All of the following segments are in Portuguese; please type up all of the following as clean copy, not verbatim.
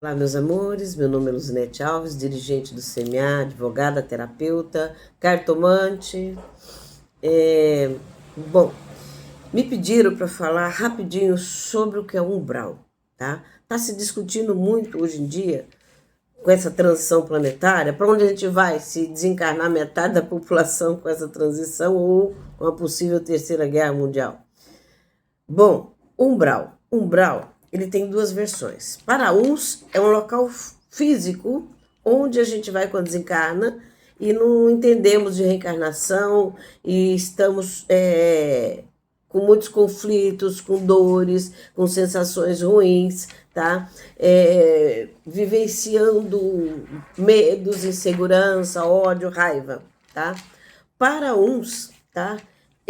Olá, meus amores, meu nome é Luzinete Alves, dirigente do CMA, advogada, terapeuta, cartomante. Bom, me pediram para falar rapidinho sobre o que é umbral, tá? Está se discutindo muito hoje em dia, com essa transição planetária, para onde a gente vai se desencarnar metade da população com essa transição ou uma possível terceira guerra mundial. Bom, umbral, ele tem duas versões. Para uns, é um local físico onde a gente vai quando desencarna e não entendemos de reencarnação e estamos com muitos conflitos, com dores, com sensações ruins, tá? Vivenciando medos, insegurança, ódio, raiva, tá? Para uns, tá?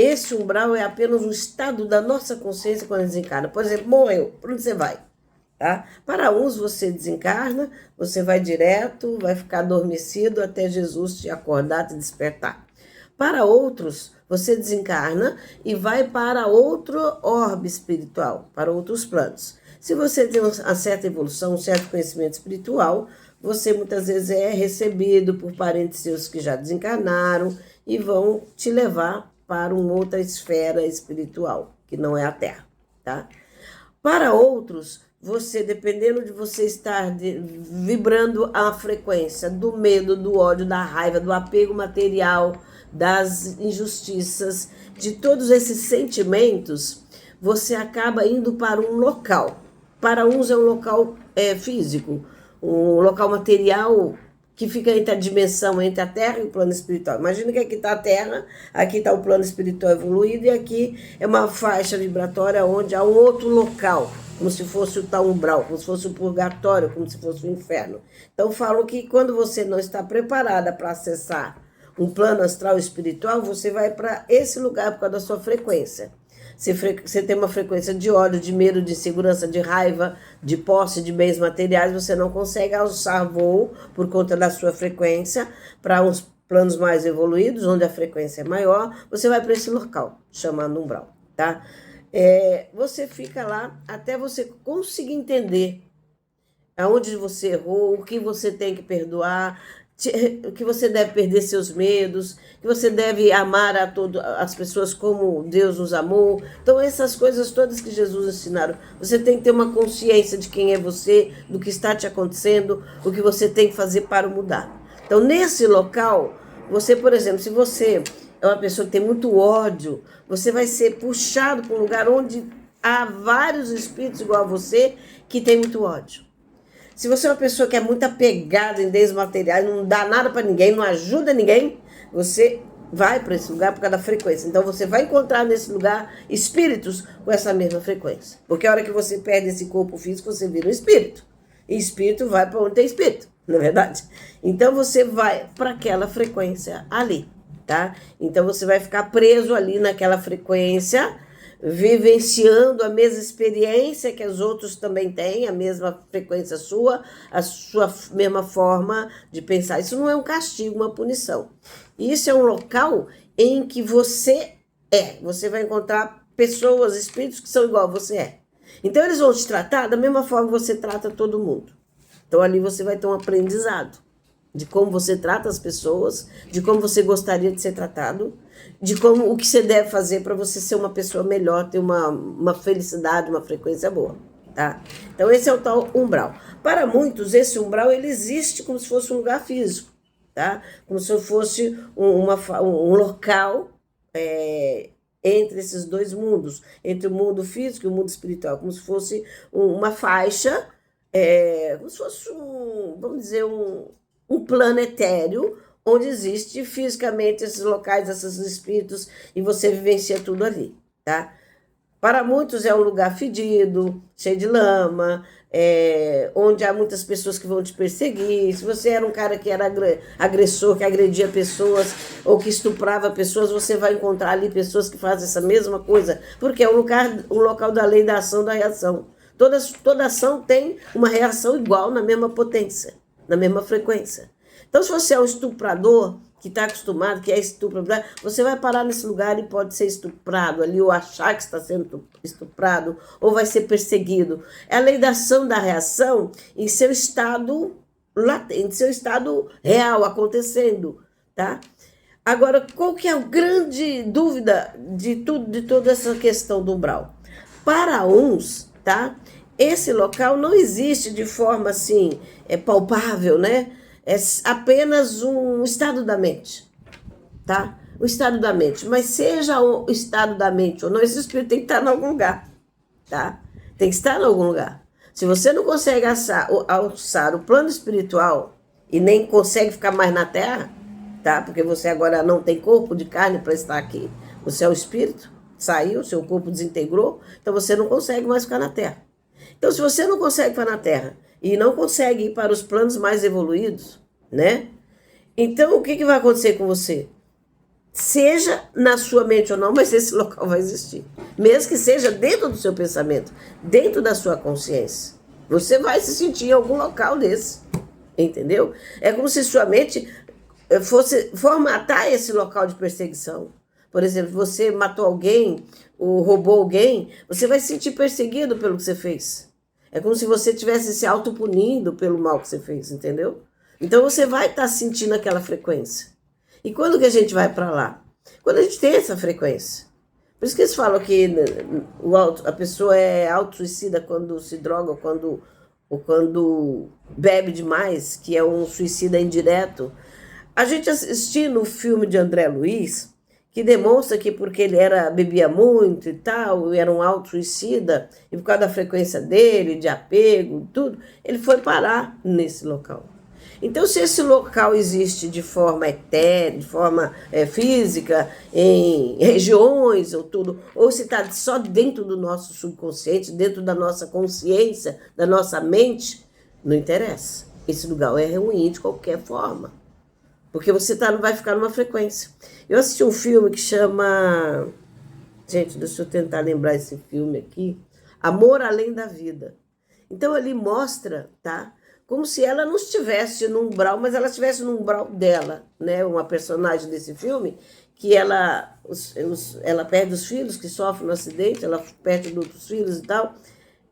Esse umbral é apenas um estado da nossa consciência quando desencarna. Por exemplo, morreu, para onde você vai? Tá? Para uns você desencarna, você vai direto, vai ficar adormecido até Jesus te acordar, te despertar. Para outros, você desencarna e vai para outro orbe espiritual, para outros planos. Se você tem uma certa evolução, um certo conhecimento espiritual, você muitas vezes é recebido por parentes seus que já desencarnaram e vão te levar para uma outra esfera espiritual, que não é a Terra, tá? Para outros, você, dependendo de você estar vibrando a frequência do medo, do ódio, da raiva, do apego material, das injustiças, de todos esses sentimentos, você acaba indo para um local. Para uns é um local físico, um local material que fica entre a dimensão, entre a Terra e o plano espiritual. Imagina que aqui está a Terra, aqui está o plano espiritual evoluído e aqui é uma faixa vibratória onde há um outro local, como se fosse o tal umbral, como se fosse o purgatório, como se fosse o inferno. Então falam que quando você não está preparada para acessar um plano astral espiritual, você vai para esse lugar por causa da sua frequência. Você tem uma frequência de ódio, de medo, de insegurança, de raiva, de posse de bens materiais, você não consegue alçar voo por conta da sua frequência para uns planos mais evoluídos, onde a frequência é maior, você vai para esse local, chamado umbral, tá? Você fica lá até você conseguir entender aonde você errou, o que você tem que perdoar, que você deve perder seus medos, que você deve amar a todas as pessoas como Deus nos amou. Então essas coisas todas que Jesus ensinaram, você tem que ter uma consciência de quem é você, do que está te acontecendo, o que você tem que fazer para mudar. Então nesse local, você, por exemplo, se você é uma pessoa que tem muito ódio, você vai ser puxado para um lugar onde há vários espíritos igual a você que tem muito ódio. Se você é uma pessoa que é muito apegada em bens materiais, não dá nada para ninguém, não ajuda ninguém, você vai para esse lugar por causa da frequência. Então você vai encontrar nesse lugar espíritos com essa mesma frequência. Porque a hora que você perde esse corpo físico, você vira um espírito. E espírito vai para onde tem espírito, não é verdade? Então você vai para aquela frequência ali, tá? Então você vai ficar preso ali naquela frequência, vivenciando a mesma experiência que os outros também têm, a mesma frequência sua, a sua mesma forma de pensar. Isso não é um castigo, uma punição. Isso é um local em que você vai encontrar pessoas, espíritos que são igual a você é. Então eles vão te tratar da mesma forma que você trata todo mundo. Então ali você vai ter um aprendizado de como você trata as pessoas, de como você gostaria de ser tratado, de como o que você deve fazer para você ser uma pessoa melhor, ter uma felicidade, uma frequência boa, tá? Então esse é o tal umbral. Para muitos, esse umbral ele existe como se fosse um lugar físico, tá? Como se fosse um local entre esses dois mundos, entre o mundo físico e o mundo espiritual, como se fosse uma faixa, como se fosse vamos dizer, um plano etéreo, onde existe fisicamente esses locais, esses espíritos, e você vivencia tudo ali, tá? Para muitos é um lugar fedido, cheio de lama, onde há muitas pessoas que vão te perseguir. Se você era um cara que era agressor, que agredia pessoas, ou que estuprava pessoas, você vai encontrar ali pessoas que fazem essa mesma coisa, porque é um local da lei da ação, da reação. Toda ação tem uma reação igual, na mesma potência, na mesma frequência. Então, se você é um estuprador, que está acostumado, que é estupro, você vai parar nesse lugar e pode ser estuprado ali, ou achar que está sendo estuprado, ou vai ser perseguido. É a lei da ação, da reação em seu estado latente, seu estado real, acontecendo, tá? Agora, qual que é a grande dúvida de tudo, de toda essa questão do umbral? Para uns, tá? Esse local não existe de forma assim, palpável, né? É apenas um estado da mente, tá? O estado da mente. Mas seja o estado da mente ou não, esse espírito tem que estar em algum lugar, tá? Tem que estar em algum lugar. Se você não consegue alçar o plano espiritual e nem consegue ficar mais na Terra, tá? Porque você agora não tem corpo de carne para estar aqui. Você é o espírito, saiu, seu corpo desintegrou, então você não consegue mais ficar na Terra. Então, se você não consegue ficar na Terra e não consegue ir para os planos mais evoluídos, né? Então, o que vai acontecer com você? Seja na sua mente ou não, mas esse local vai existir. Mesmo que seja dentro do seu pensamento, dentro da sua consciência. Você vai se sentir em algum local desse, entendeu? É como se sua mente fosse formatar esse local de perseguição. Por exemplo, você matou alguém, ou roubou alguém, você vai se sentir perseguido pelo que você fez. É como se você estivesse se autopunindo pelo mal que você fez, entendeu? Então você vai estar sentindo aquela frequência. E quando que a gente vai para lá? Quando a gente tem essa frequência. Por isso que eles falam que a pessoa é auto-suicida quando se droga ou quando bebe demais, que é um suicida indireto. A gente assistindo o filme de André Luiz, que demonstra que porque ele bebia muito e tal, era um auto-suicida, e por causa da frequência dele, de apego, tudo, ele foi parar nesse local. Então, se esse local existe de forma etérea, de forma física, em regiões ou tudo, ou se está só dentro do nosso subconsciente, dentro da nossa consciência, da nossa mente, não interessa. Esse lugar é ruim de qualquer forma. Porque você não vai ficar numa frequência. Eu assisti um filme que chama... Gente, deixa eu tentar lembrar esse filme aqui. Amor Além da Vida. Então, ele mostra, tá? Como se ela não estivesse no umbral, mas ela estivesse no umbral dela, né? Uma personagem desse filme, que ela perde os filhos que sofrem no acidente, ela perde outros filhos e tal.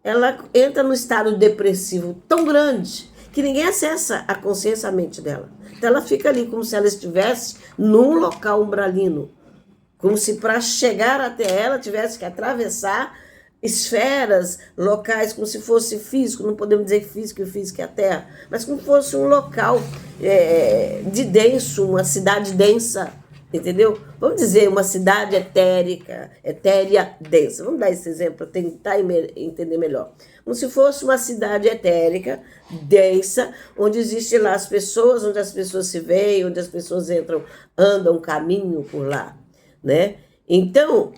Ela entra num estado depressivo tão grande que ninguém acessa a consciência, a mente dela. Então ela fica ali como se ela estivesse num local umbralino. Como se para chegar até ela tivesse que atravessar esferas, locais, como se fosse físico, não podemos dizer físico é a Terra, mas como se fosse um local de denso, uma cidade densa, entendeu? Vamos dizer uma cidade etérea densa. Vamos dar esse exemplo para tentar entender melhor. Como se fosse uma cidade etérica, densa, onde existem lá as pessoas, onde as pessoas se veem, onde as pessoas entram, andam, caminham por lá, né? Então,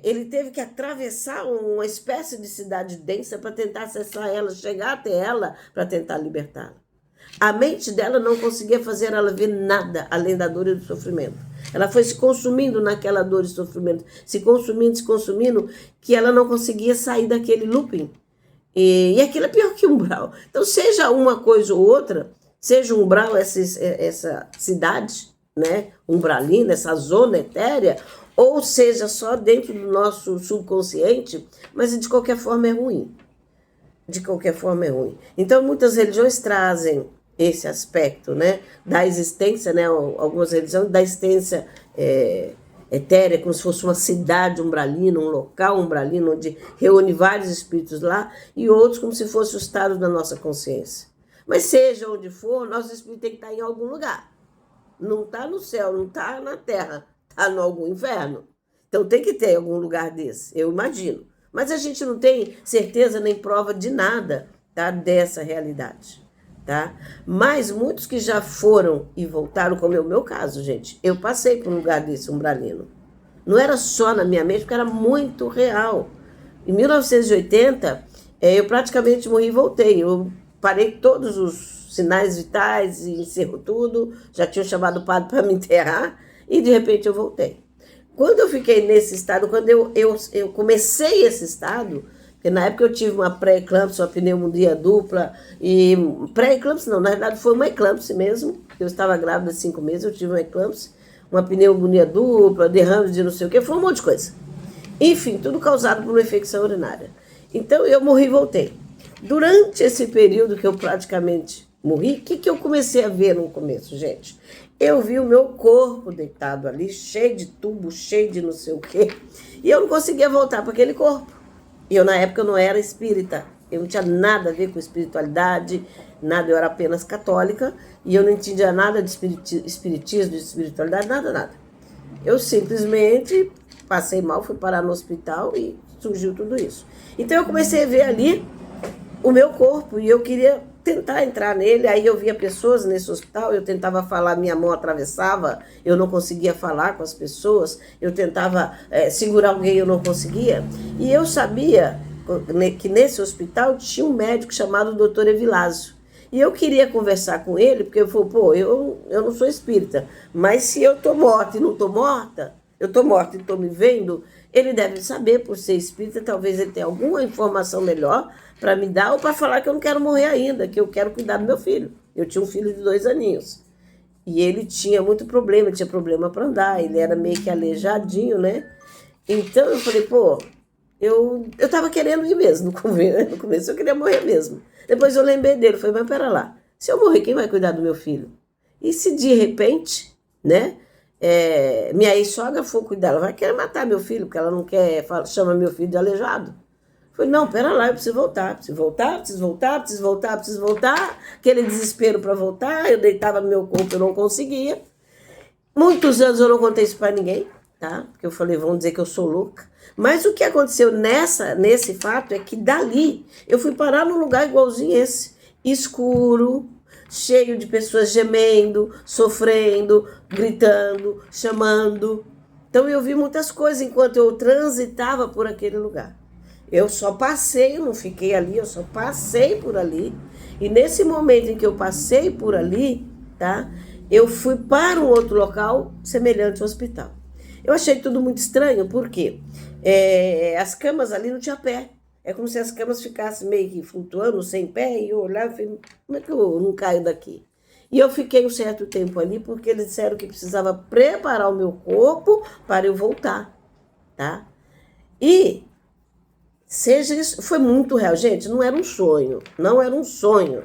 ele teve que atravessar uma espécie de cidade densa para tentar acessar ela, chegar até ela para tentar libertá-la. A mente dela não conseguia fazer ela ver nada além da dor e do sofrimento. Ela foi se consumindo naquela dor e sofrimento, se consumindo, que ela não conseguia sair daquele looping. E aquilo é pior que umbral. Então, seja uma coisa ou outra, seja um umbral, essa cidade, né, umbralina, essa zona etérea, ou seja só dentro do nosso subconsciente, mas de qualquer forma é ruim. De qualquer forma é ruim. Então, muitas religiões trazem esse aspecto, né, da existência, né, algumas religiões da existência etérea, como se fosse uma cidade umbralina, um local umbralino, onde reúne vários espíritos lá, e outros como se fosse o estado da nossa consciência. Mas seja onde for, nosso espírito tem que estar em algum lugar. Não está no céu, não está na terra, está em algum inferno. Então tem que ter algum lugar desse, eu imagino. Mas a gente não tem certeza nem prova de nada, tá, dessa realidade. Tá? Mas muitos que já foram e voltaram, como é o meu caso, gente, eu passei por um lugar desse, umbralino. Não era só na minha mente, porque era muito real. Em 1980, eu praticamente morri e voltei. Eu parei todos os sinais vitais e encerrou tudo. Já tinham chamado o padre para me enterrar e de repente eu voltei. Quando eu fiquei nesse estado, quando eu comecei esse estado, Porque na época eu tive uma pré-eclâmpsia, uma pneumonia dupla, e pré-eclâmpsia não, na verdade foi uma eclâmpsia mesmo. Eu estava grávida de 5 meses, eu tive uma eclâmpsia, uma pneumonia dupla, derrame de não sei o que, foi um monte de coisa. Enfim, tudo causado por uma infecção urinária. Então eu morri e voltei. Durante esse período que eu praticamente morri, o que eu comecei a ver no começo, gente? Eu vi o meu corpo deitado ali, cheio de tubo, cheio de não sei o quê, e eu não conseguia voltar para aquele corpo. E eu, na época, eu não era espírita. Eu não tinha nada a ver com espiritualidade, nada. Eu era apenas católica e eu não entendia nada de espiritismo, de espiritualidade, nada. Eu simplesmente passei mal, fui parar no hospital e surgiu tudo isso. Então eu comecei a ver ali o meu corpo e eu queria tentar entrar nele. Aí eu via pessoas nesse hospital, eu tentava falar, minha mão atravessava, eu não conseguia falar com as pessoas, eu tentava segurar alguém, eu não conseguia. E eu sabia que nesse hospital tinha um médico chamado Dr. Evilásio. E eu queria conversar com ele, porque eu falei, eu não sou espírita, mas se eu estou morta e não estou morta, eu estou morta e estou me vendo, ele deve saber, por ser espírita, talvez ele tenha alguma informação melhor para me dar ou para falar que eu não quero morrer ainda, que eu quero cuidar do meu filho. Eu tinha um filho de 2 aninhos. E ele tinha muito problema, tinha problema para andar, ele era meio que aleijadinho, né? Então eu falei, eu estava querendo ir mesmo no começo, eu queria morrer mesmo. Depois eu lembrei dele, falei, mas pera lá, se eu morrer, quem vai cuidar do meu filho? E se de repente, né, minha ex-sogra for cuidar, ela vai querer matar meu filho, porque ela não quer, chama meu filho de aleijado. Eu falei, não, pera lá, eu preciso voltar. Aquele desespero para voltar, eu deitava no meu corpo, eu não conseguia. Muitos anos eu não contei isso para ninguém, tá? Porque eu falei, vão dizer que eu sou louca. Mas o que aconteceu nesse fato é que dali eu fui parar num lugar igualzinho esse, escuro, cheio de pessoas gemendo, sofrendo, gritando, chamando. Então eu vi muitas coisas enquanto eu transitava por aquele lugar. Eu só passei, eu não fiquei ali, eu só passei por ali. E nesse momento em que eu passei por ali, tá? Eu fui para um outro local semelhante ao hospital. Eu achei tudo muito estranho, porque as camas ali não tinha pé. É como se as camas ficassem meio que flutuando, sem pé, e eu olhava e falei, como é que eu não caio daqui? E eu fiquei um certo tempo ali, porque eles disseram que precisava preparar o meu corpo para eu voltar, tá? E seja isso, foi muito real. Gente, não era um sonho.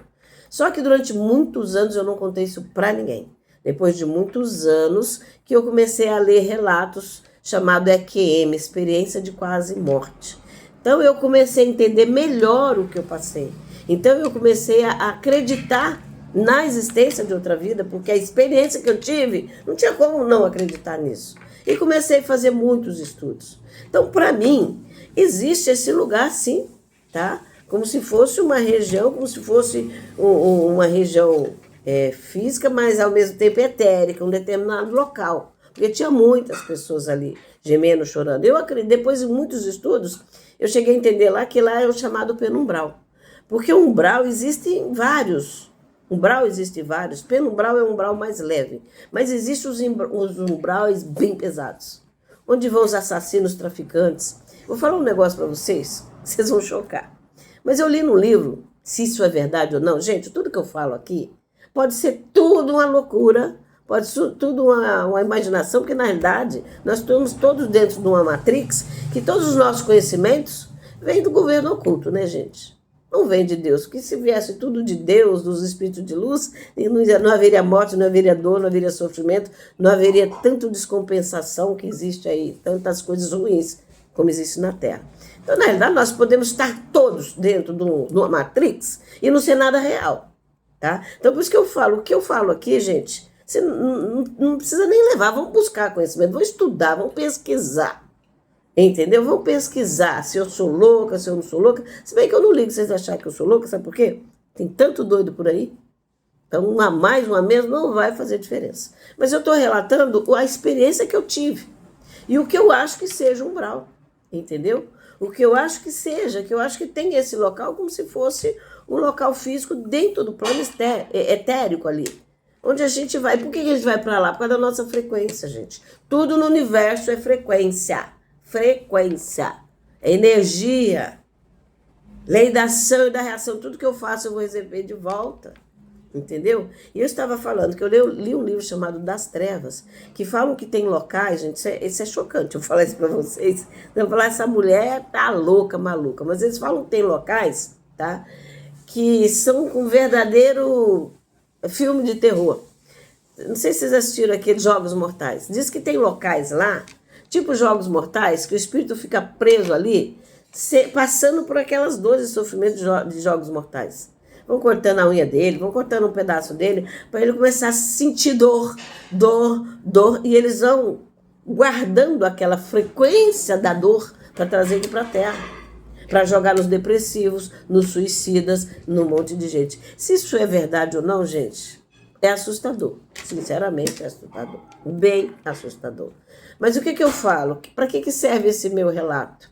Só que durante muitos anos eu não contei isso para ninguém. Depois de muitos anos que eu comecei a ler relatos chamado EQM, Experiência de Quase Morte. Então eu comecei a entender melhor o que eu passei. Então eu comecei a acreditar na existência de outra vida, porque a experiência que eu tive, não tinha como não acreditar nisso. E comecei a fazer muitos estudos. Então, para mim, existe esse lugar, sim, tá? Como se fosse uma região, como se fosse uma região física, mas ao mesmo tempo etérica, um determinado local. Porque tinha muitas pessoas ali, gemendo, chorando. Eu acredito, depois de muitos estudos, eu cheguei a entender lá que lá é o chamado penumbral. Porque umbral existem vários. Penumbral é um umbral mais leve. Mas existem os umbrais bem pesados. Onde vão os assassinos, traficantes. Vou falar um negócio para vocês vão chocar. Mas eu li no livro, se isso é verdade ou não. Gente, tudo que eu falo aqui pode ser tudo uma loucura, pode ser tudo uma imaginação, porque na realidade nós estamos todos dentro de uma matrix, que todos os nossos conhecimentos vêm do governo oculto, né, gente? Não vem de Deus, porque se viesse tudo de Deus, dos espíritos de luz, não haveria morte, não haveria dor, não haveria sofrimento, não haveria tanta descompensação que existe aí, tantas coisas ruins como existe na Terra. Então, na realidade, nós podemos estar todos dentro de uma matrix e não ser nada real, tá? Então, por isso que eu falo, o que eu falo aqui, gente, você não precisa nem levar, vamos buscar conhecimento, vamos estudar, vamos pesquisar. Entendeu? Vão pesquisar se eu sou louca, se eu não sou louca. Se bem que eu não ligo vocês acharem que eu sou louca, sabe por quê? Tem tanto doido por aí. Então, uma a mais, uma a menos, não vai fazer diferença. Mas eu estou relatando a experiência que eu tive. E o que eu acho que seja um umbral. Entendeu? O que eu acho que seja, que eu acho que tem esse local como se fosse um local físico dentro do plano etérico ali. Onde a gente vai. Por que a gente vai para lá? Por causa da nossa frequência, gente. Tudo no universo é frequência. Frequência, energia. Lei da ação e da reação. Tudo que eu faço eu vou receber de volta. Entendeu? E eu estava falando que eu li um livro chamado Das Trevas, que falam que tem locais, gente, isso é chocante, eu falar isso para vocês. Eu falar, essa mulher tá louca, maluca. Mas eles falam que tem locais, tá? Que são um verdadeiro filme de terror. Não sei se vocês assistiram aqueles Jogos Mortais. Diz que tem locais lá, tipo Jogos Mortais, que o espírito fica preso ali, passando por aquelas dores e sofrimentos de Jogos Mortais. Vão cortando a unha dele, vão cortando um pedaço dele, para ele começar a sentir dor, e eles vão guardando aquela frequência da dor para trazer ele para a terra, para jogar nos depressivos, nos suicidas, num monte de gente. Se isso é verdade ou não, gente, é assustador. Sinceramente, é assustador. Bem assustador. Mas o que eu falo? Para que serve esse meu relato?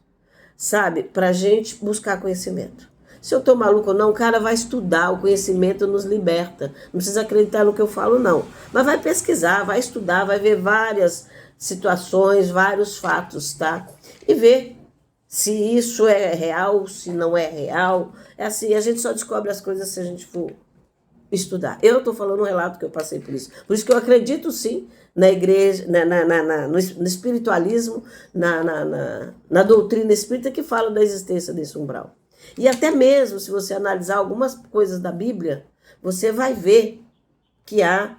Sabe? Para a gente buscar conhecimento. Se eu estou maluco ou não, o cara vai estudar, o conhecimento nos liberta. Não precisa acreditar no que eu falo, não. Mas vai pesquisar, vai estudar, vai ver várias situações, vários fatos, tá? E ver se isso é real, se não é real. É assim, a gente só descobre as coisas se a gente for estudar. Eu estou falando um relato que eu passei por isso. Por isso que eu acredito, sim, na igreja, no espiritualismo, na doutrina espírita que fala da existência desse umbral. E até mesmo, se você analisar algumas coisas da Bíblia, você vai ver que há,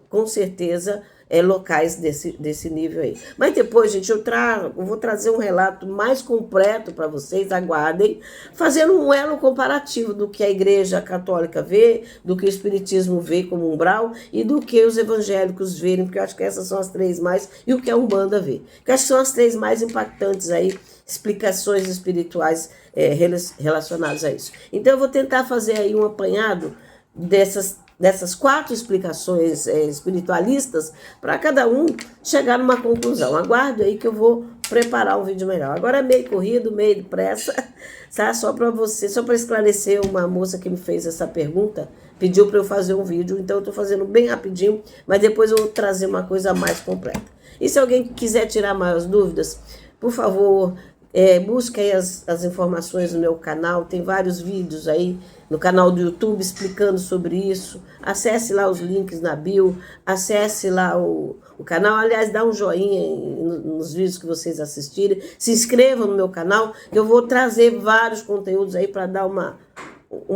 com certeza, locais desse nível aí. Mas depois, gente, eu vou trazer um relato mais completo para vocês, aguardem, fazendo um elo comparativo do que a Igreja Católica vê, do que o Espiritismo vê como umbral e do que os evangélicos verem, porque eu acho que essas são as três mais, e o que a Umbanda vê. Que eu acho que são as três mais impactantes aí, explicações espirituais relacionadas a isso. Então eu vou tentar fazer aí um apanhado dessas 4 explicações espiritualistas para cada um chegar numa conclusão. Aguardo aí que eu vou preparar um vídeo melhor. Agora é meio corrido, meio depressa, tá? Só para esclarecer, uma moça que me fez essa pergunta pediu para eu fazer um vídeo, então eu estou fazendo bem rapidinho, mas depois eu vou trazer uma coisa mais completa. E se alguém quiser tirar maiores dúvidas, por favor, busque aí as informações no meu canal, tem vários vídeos aí no canal do YouTube explicando sobre isso. Acesse lá os links na bio, acesse lá o canal, aliás, dá um joinha nos vídeos que vocês assistirem, se inscrevam no meu canal, que eu vou trazer vários conteúdos aí para dar uma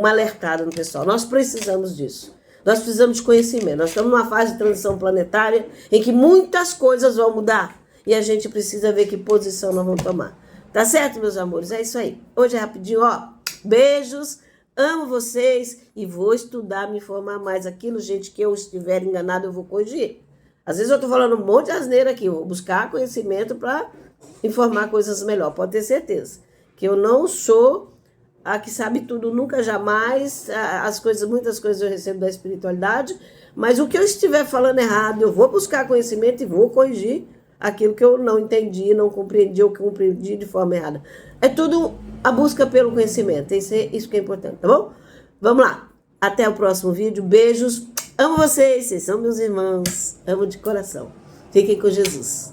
alertada no pessoal. Nós precisamos disso. Nós precisamos de conhecimento. Nós estamos numa fase de transição planetária em que muitas coisas vão mudar e a gente precisa ver que posição nós vamos tomar. Tá certo, meus amores? É isso aí. Hoje é rapidinho, ó. Beijos, amo vocês e vou estudar, me informar mais. Aquilo, gente, que eu estiver enganado, eu vou corrigir. Às vezes eu tô falando um monte de asneira aqui. Eu vou buscar conhecimento para informar coisas melhor. Pode ter certeza. Que eu não sou a que sabe tudo, nunca, jamais. Muitas coisas eu recebo da espiritualidade. Mas o que eu estiver falando errado, eu vou buscar conhecimento e vou corrigir aquilo que eu não entendi, não compreendi ou que compreendi de forma errada. É tudo a busca pelo conhecimento. Isso que é importante, tá bom? Vamos lá. Até o próximo vídeo. Beijos. Amo vocês. Vocês são meus irmãos. Amo de coração. Fiquem com Jesus.